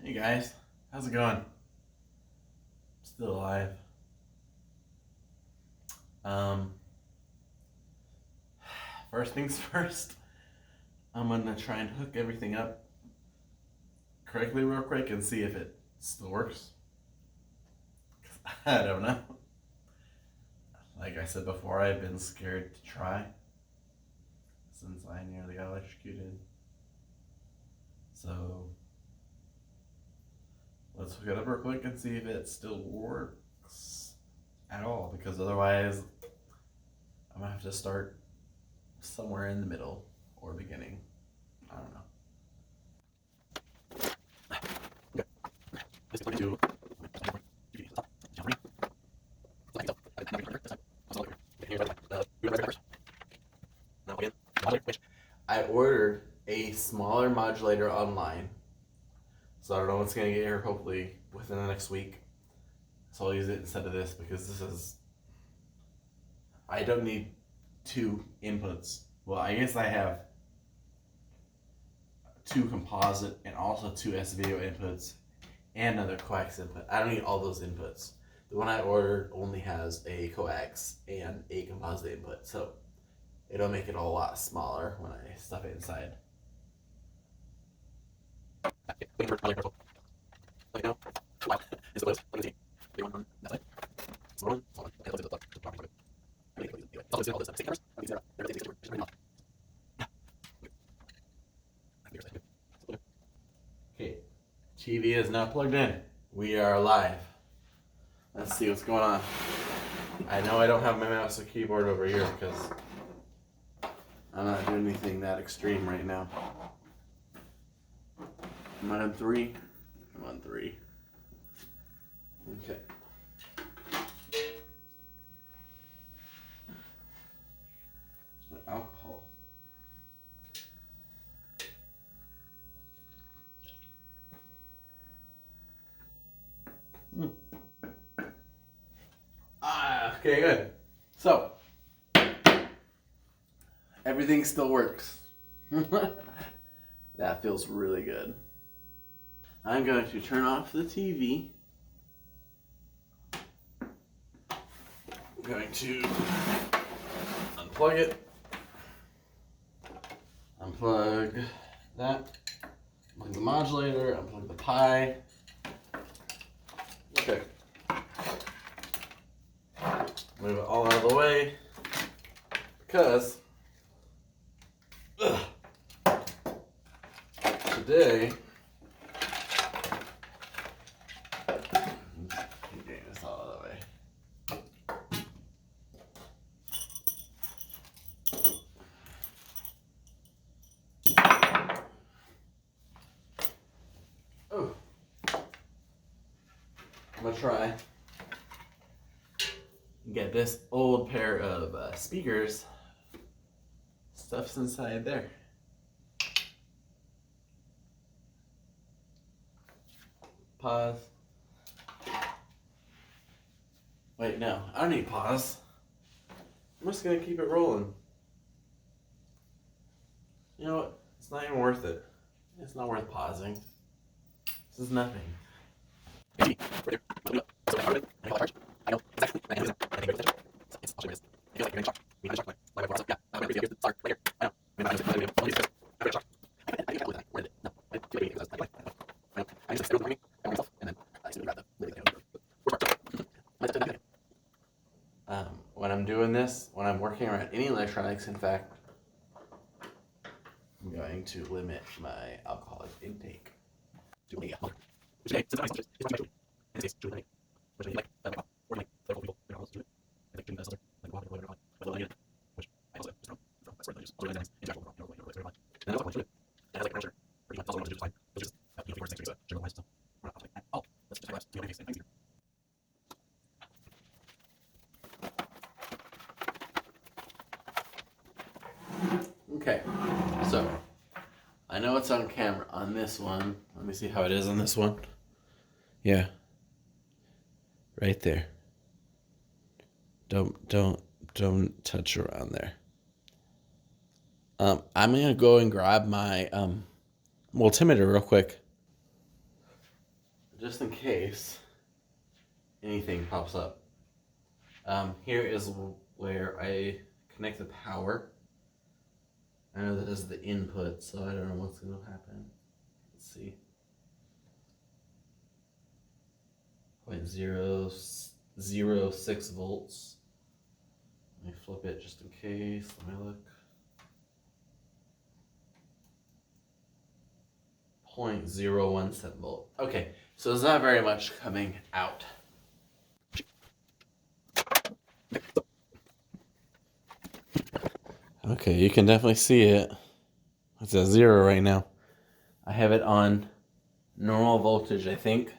Hey guys, how's it going? Still alive. Um, First things first, I'm gonna try and hook everything up correctly real quick and see if it still works. 'Cause I don't know. Like I said before, I've been scared to try since I nearly got electrocuted. So let's hook it up real quick and see if it still works at all. Because otherwise, I'm gonna have to start somewhere in the middle or beginning. I don't know. This is going to I ordered a smaller modulator online, so I don't know what's gonna get here. Hopefully within the next week, so I'll use it instead of this because this is. I don't need two inputs. Well, I guess I have two composite and also two S-video inputs and another coax input. I don't need all those inputs. The one I ordered only has a coax and a composite input, so it'll make it a lot smaller when I stuff it inside. Okay, TV is now plugged in. We are live. Let's see what's going on. I know I don't have my mouse and keyboard over here because I'm not doing anything that extreme right now. I'm on 3. I'm on 3. Okay. My alcohol. Okay, good. So, everything still works. That feels really good. I'm going to turn off the TV. I'm going to unplug it. Unplug that. Unplug the modulator. Unplug the Pi. Okay. Move it all out of the way because today I'm getting this all out of the way. Oh, I'm gonna try. Get this old pair of speakers. Stuff's inside there. Pause. Wait, no, I don't need pause. I'm just gonna keep it rolling. You know what? It's not even worth it. It's not worth pausing. This is nothing. When I'm doing this, when I'm working around any electronics, in fact, I'm going to limit my alcoholic intake. Okay, so I know it's on camera on this one. Let me see how it is on this one. Yeah, right there. Don't touch around there. I'm gonna go and grab my multimeter real quick. just in case anything pops up. Here is where I connect the power. I know this is the input, so I don't know what's going to happen. Let's see. 0.006 volts. Let me flip it just in case. Let me look. 0.017 volt. Okay, so there's not very much coming out. Okay, you can definitely see it. It's at 0 right now. I have it on normal voltage, I think.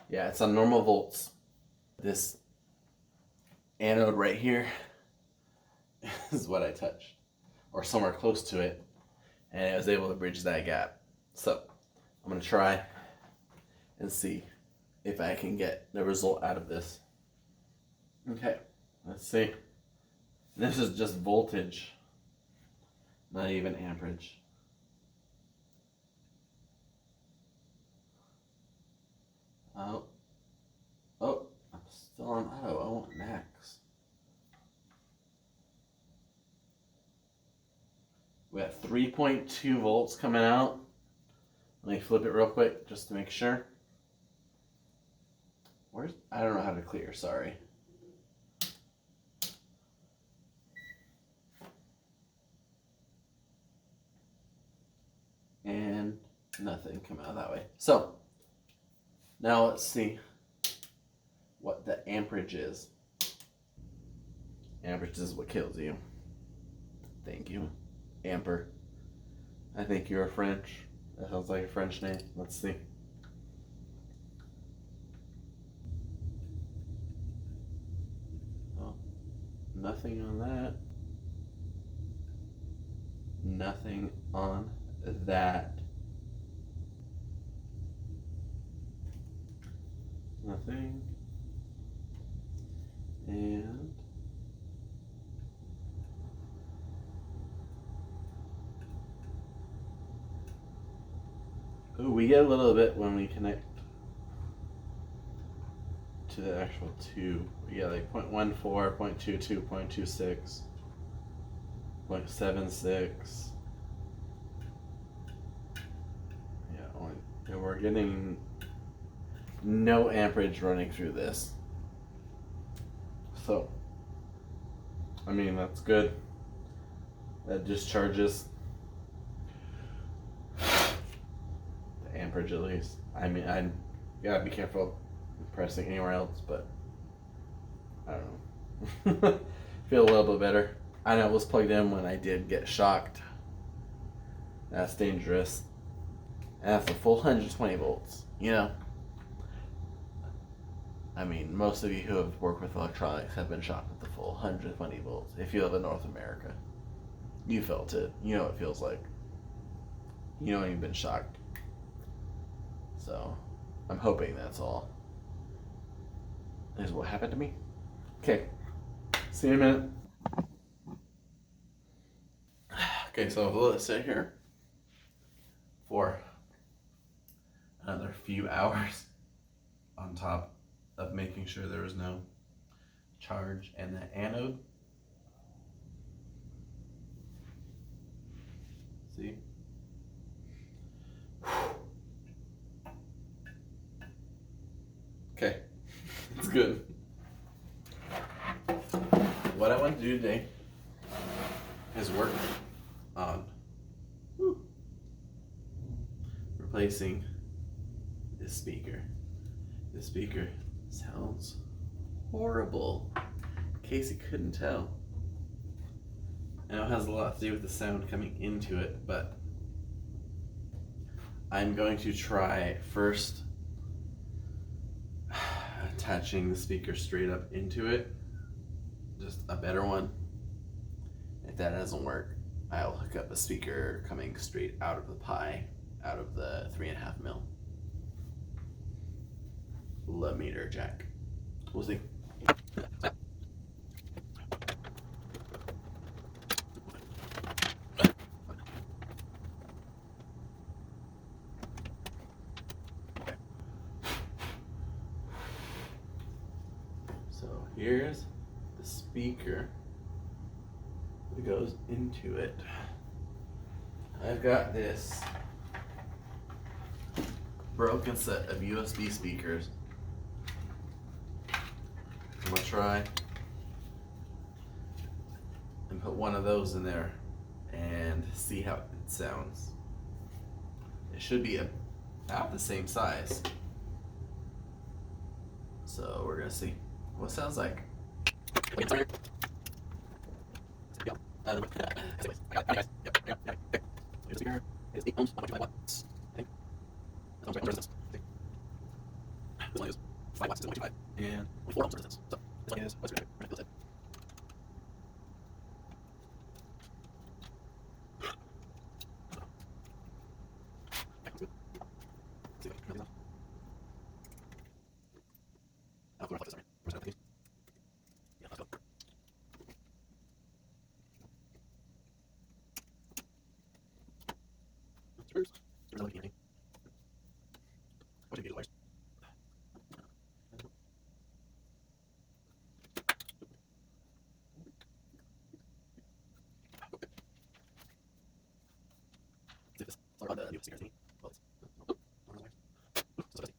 Yeah, it's on normal volts. This anode right here is what I touched, or somewhere close to it, and I was able to bridge that gap. So I'm going to try and see if I can get the result out of this. Okay, let's see. This is just voltage, not even amperage. Oh, I'm still on auto. I want max. We got 3.2 volts coming out. Let me flip it real quick just to make sure. I don't know how to clear, sorry. And nothing coming out that way. So, now let's see what the amperage is. Amperage is what kills you. Thank you. Amper. I think you're French. That sounds like a French name. Let's see. Oh, nothing on that. Nothing on that. Nothing. And ooh, we get a little bit when we connect to the actual tube. We get like 0.14, 0.22, 0.26, 0.76. And we're getting no amperage running through this. So, I mean, that's good. That discharges the amperage at least. I mean, I gotta be careful pressing anywhere else, but I don't know. Feel a little bit better. I know it was plugged in when I did get shocked. That's dangerous. And that's a full 120 volts, you know? I mean, most of you who have worked with electronics have been shocked with the full 120 volts. If you live in North America, you felt it. You know what it feels like. You know when you've been shocked. So, I'm hoping that's all. Is what happened to me. Okay, see you in a minute. Okay, so let's sit here for another few hours on top of making sure there was no charge in the anode. See? Okay, it's good. What I want to do today is work on replacing this speaker. This speaker sounds horrible, in case you couldn't tell. I know it has a lot to do with the sound coming into it, but I'm going to try first attaching the speaker straight up into it, just a better one. If that doesn't work, I'll hook up a speaker coming straight out of the Pi, out of the 3.5mm meter jack. We'll see. Here's the speaker that goes into it. I've got this broken set of USB speakers. I'm gonna try and put one of those in there and see how it sounds. It should be about the same size. So we're gonna see what it sounds like. It's 8 ohms, 1.5 watts. I think. That sounds right. Resistance. This one is 5 watts, 1.25, and 4 ohms resistance. So this one is what's good. We're gonna build it. That sounds good. Let's see if I can turn these off. I'll go off this, sorry. Where's that thing? Yeah, let's go. Screws. Screws are looking at me. What do you do, wires? See if this. Sorry about the new stickers. Well, it's. Oh, wires. So fuzzy.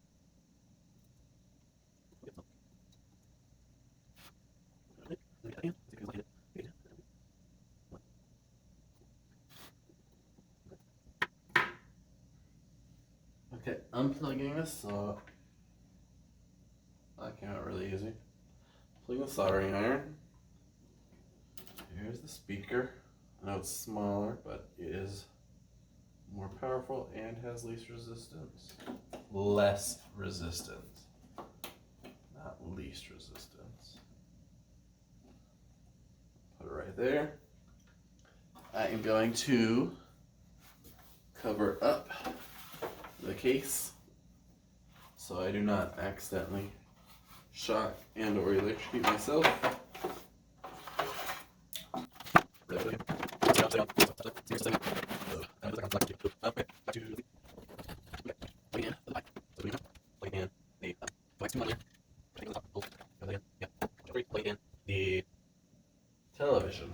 Get some. Let me get that in. See if you can like it. Okay, unplugging this saw. That came out really easy. Plugging the soldering iron. Here's the speaker. I know it's smaller, but it is more powerful and has least resistance. Less resistance. Not least resistance. Put it right there. I am going to cover up the case so I do not accidentally shock and or electrocute myself. The television.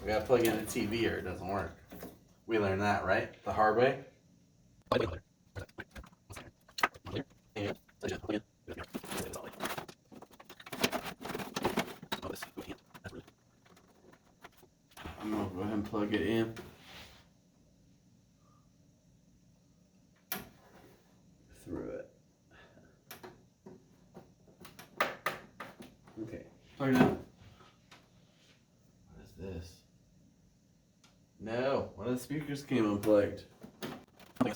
We gotta plug in a TV or it doesn't work. We learned that, right? The hard way. I'm gonna go ahead and plug it in. Through it. Okay, plug it in. What is this? No, one of the speakers came unplugged. Maybe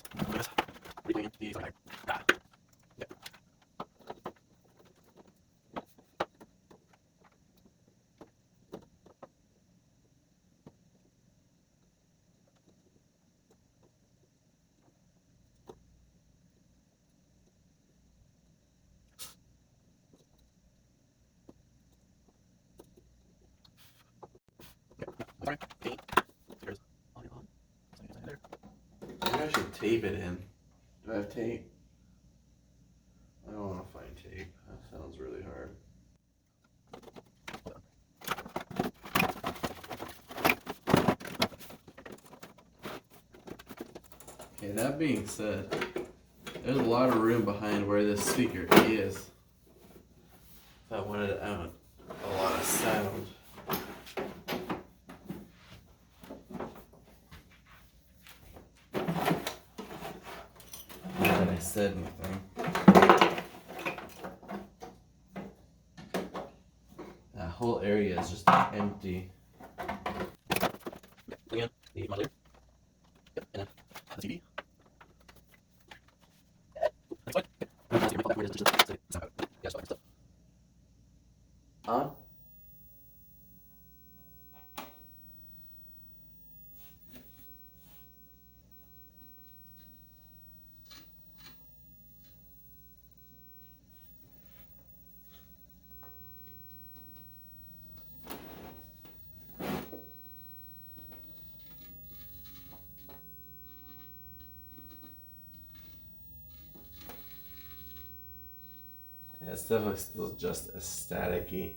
I should tape it in. Do I have tape? I don't want to find tape. That sounds really hard. Okay, that being said, there's a lot of room behind where this speaker is. If I wanted out a lot of sound. Not that I said anything. That whole area is just empty. Again, the mother. Yep, and then the TV. On. Yeah, it's definitely still just a staticky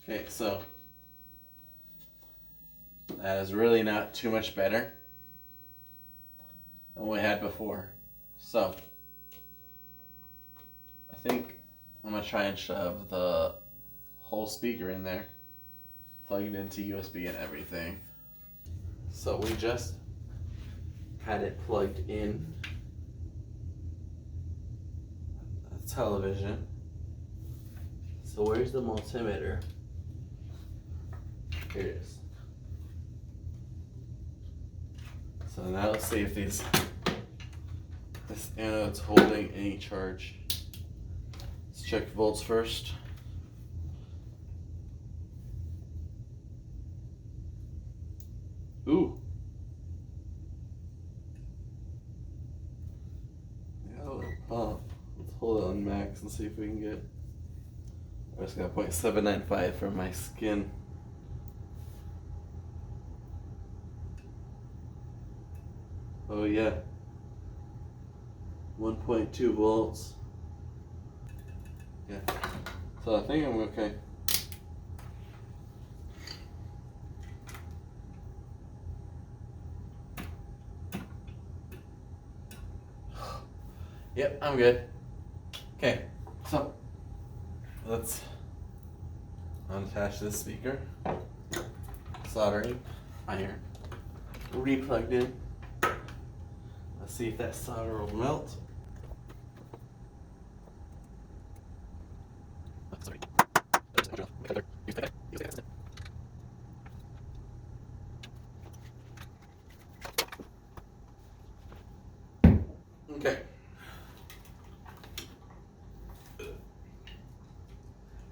Okay, so that is really not too much better than what we had before. So I think I'm gonna try and shove the whole speaker in there, plug it into USB and everything. So we just had it plugged in the television. So where's the multimeter? Here it is. So now let's see if this anode's holding any charge. Let's check volts first. Ooh. Yeah, let's hold it on max and see if we can get. I just got 0.795 from my skin. Oh yeah. 1.2 volts. Yeah. So I think I'm okay. Yep, I'm good. Okay, so let's unattach this speaker. Soldering iron. Replugged in. Let's see if that solder will melt. Okay.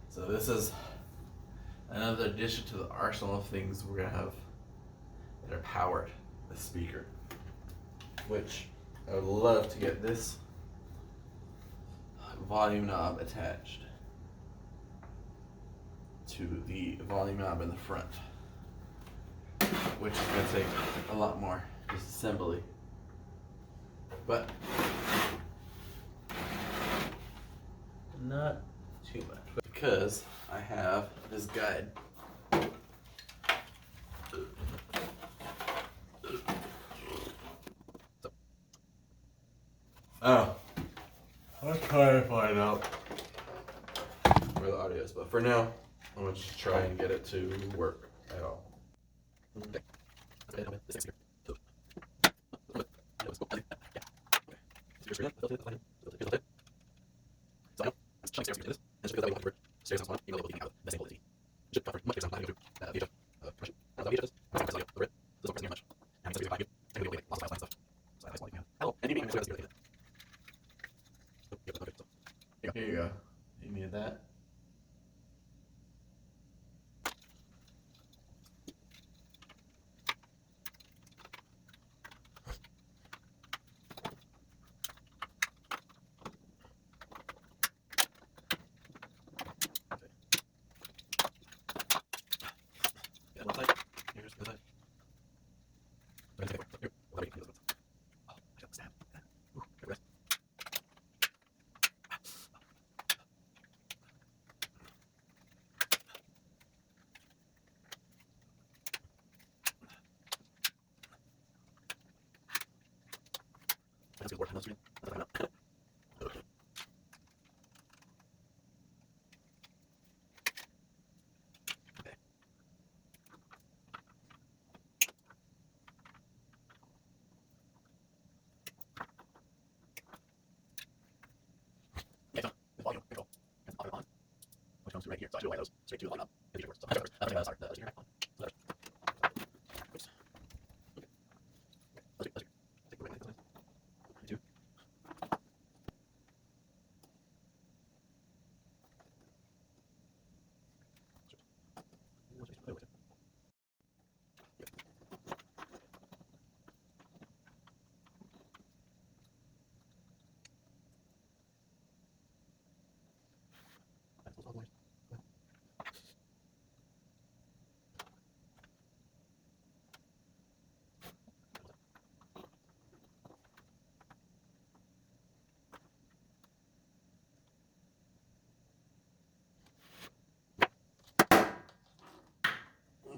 So this is another addition to the arsenal of things we're gonna have that are powered this speaker, which I would love to get this volume knob attached to the volume knob in the front, which is going to take a lot more disassembly, but not too much, because I have this guide. Oh, I'll try to find out where the audio is, but for now, I'm going to just try and get it to work at all. Okay. Here you go. You need that? That's good work. Okay, so the volume control. right here. So I do away those straight to the line up. And the works. So sorry, the speaker back on. So there. Oops. Okay. Let's do. Take away like this. 2.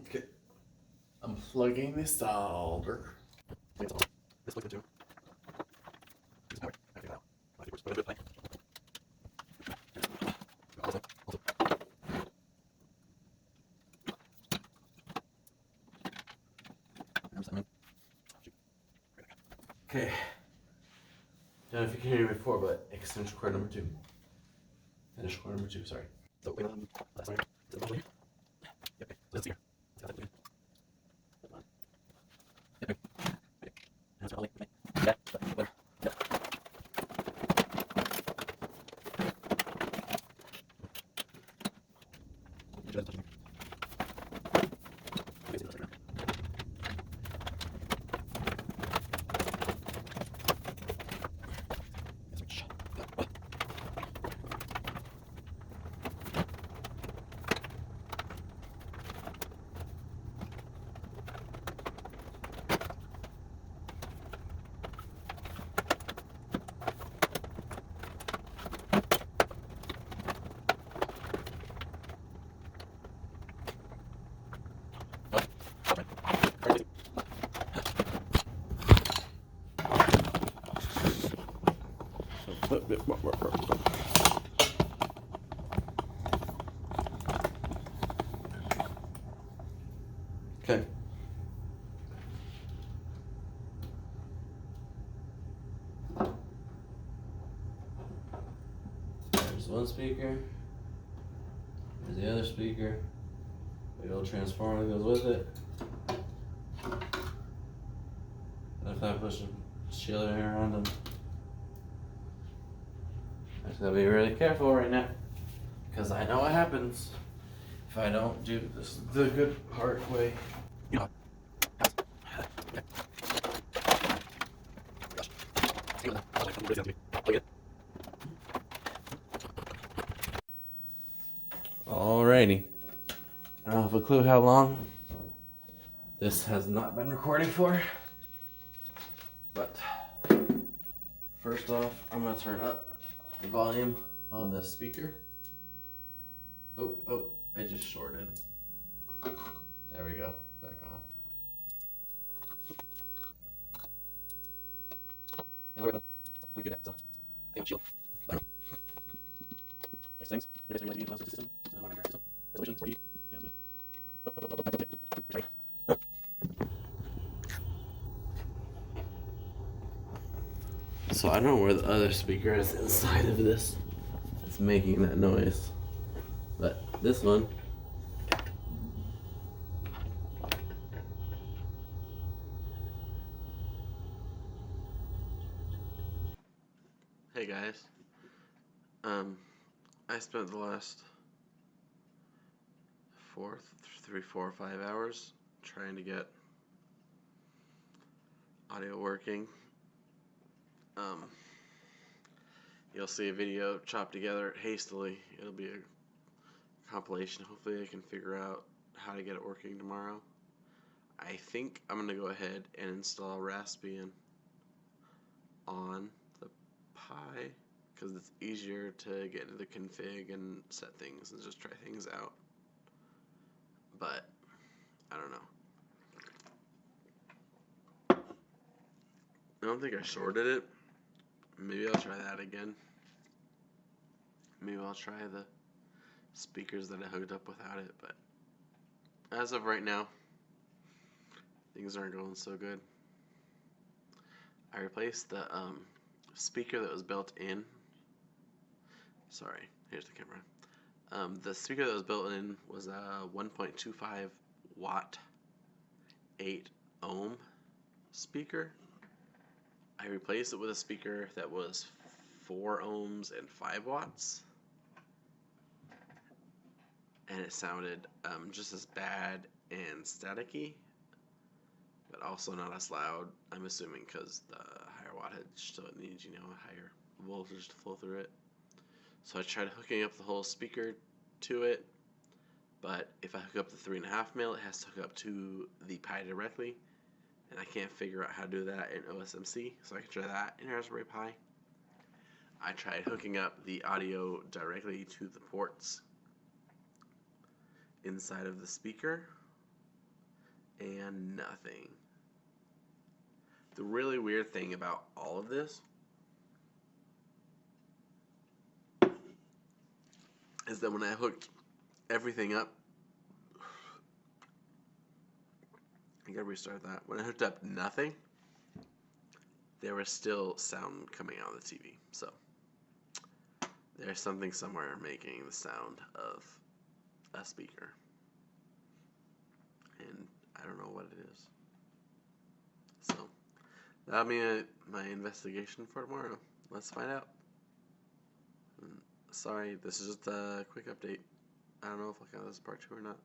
Okay. I'm plugging the solder. This plugs into this power. I have to get it out. I think we're going to play. Okay. Don't know if you can hear me before, but extension cord number 2. Finish cord number 2, sorry. So wait, last one. Is it here? Yep. Okay. So it's here. Let's get that in. Yep. Okay. That's all. Okay. Yeah. Whatever. Yep. Okay. There's one speaker. There's the other speaker. Big old transformer that goes with it. And if I push a shield air around them, I just gotta be really careful right now, because I know what happens if I don't do this the good hard way. Yeah. Alrighty. I don't have a clue how long this has not been recording for, but first off, I'm gonna turn up the volume on the speaker. Oh, I just shorted. There we go, back on. We could have some shield. Nice things. You're going to system. Resolution 40. Okay. So I don't know where the other speaker is inside of this. It's making that noise. But this one, hey guys, I spent the last 4 or 5 hours trying to get audio working. You'll see a video chopped together hastily. It'll be a compilation. Hopefully I can figure out how to get it working tomorrow. I think I'm gonna go ahead and install Raspbian on the Pi, because it's easier to get into the config and set things and just try things out. But I don't know. I don't think I shorted it. Maybe I'll try that again. Maybe I'll try the speakers that I hooked up without it, but as of right now, things aren't going so good. I replaced the speaker that was built in. Sorry, here's the camera. The speaker that was built in was a 1.25 watt, 8 ohm speaker. I replaced it with a speaker that was 4 ohms and 5 watts, and it sounded just as bad and staticky, but also not as loud. I'm assuming because the higher wattage, so it needs, you know, a higher voltage to flow through it. So I tried hooking up the whole speaker to it, but if I hook up the 3.5 mil, it has to hook up to the Pi directly, and I can't figure out how to do that in OSMC, so I can try that in Raspberry Pi. I tried hooking up the audio directly to the ports inside of the speaker, and nothing. The really weird thing about all of this is that when I hooked everything up, I gotta restart that. When I hooked up nothing, there was still sound coming out of the TV. So there's something somewhere making the sound of a speaker, and I don't know what it is. So that'll be my investigation for tomorrow. Let's find out. Sorry, this is just a quick update. I don't know if I'll count this part 2 or not.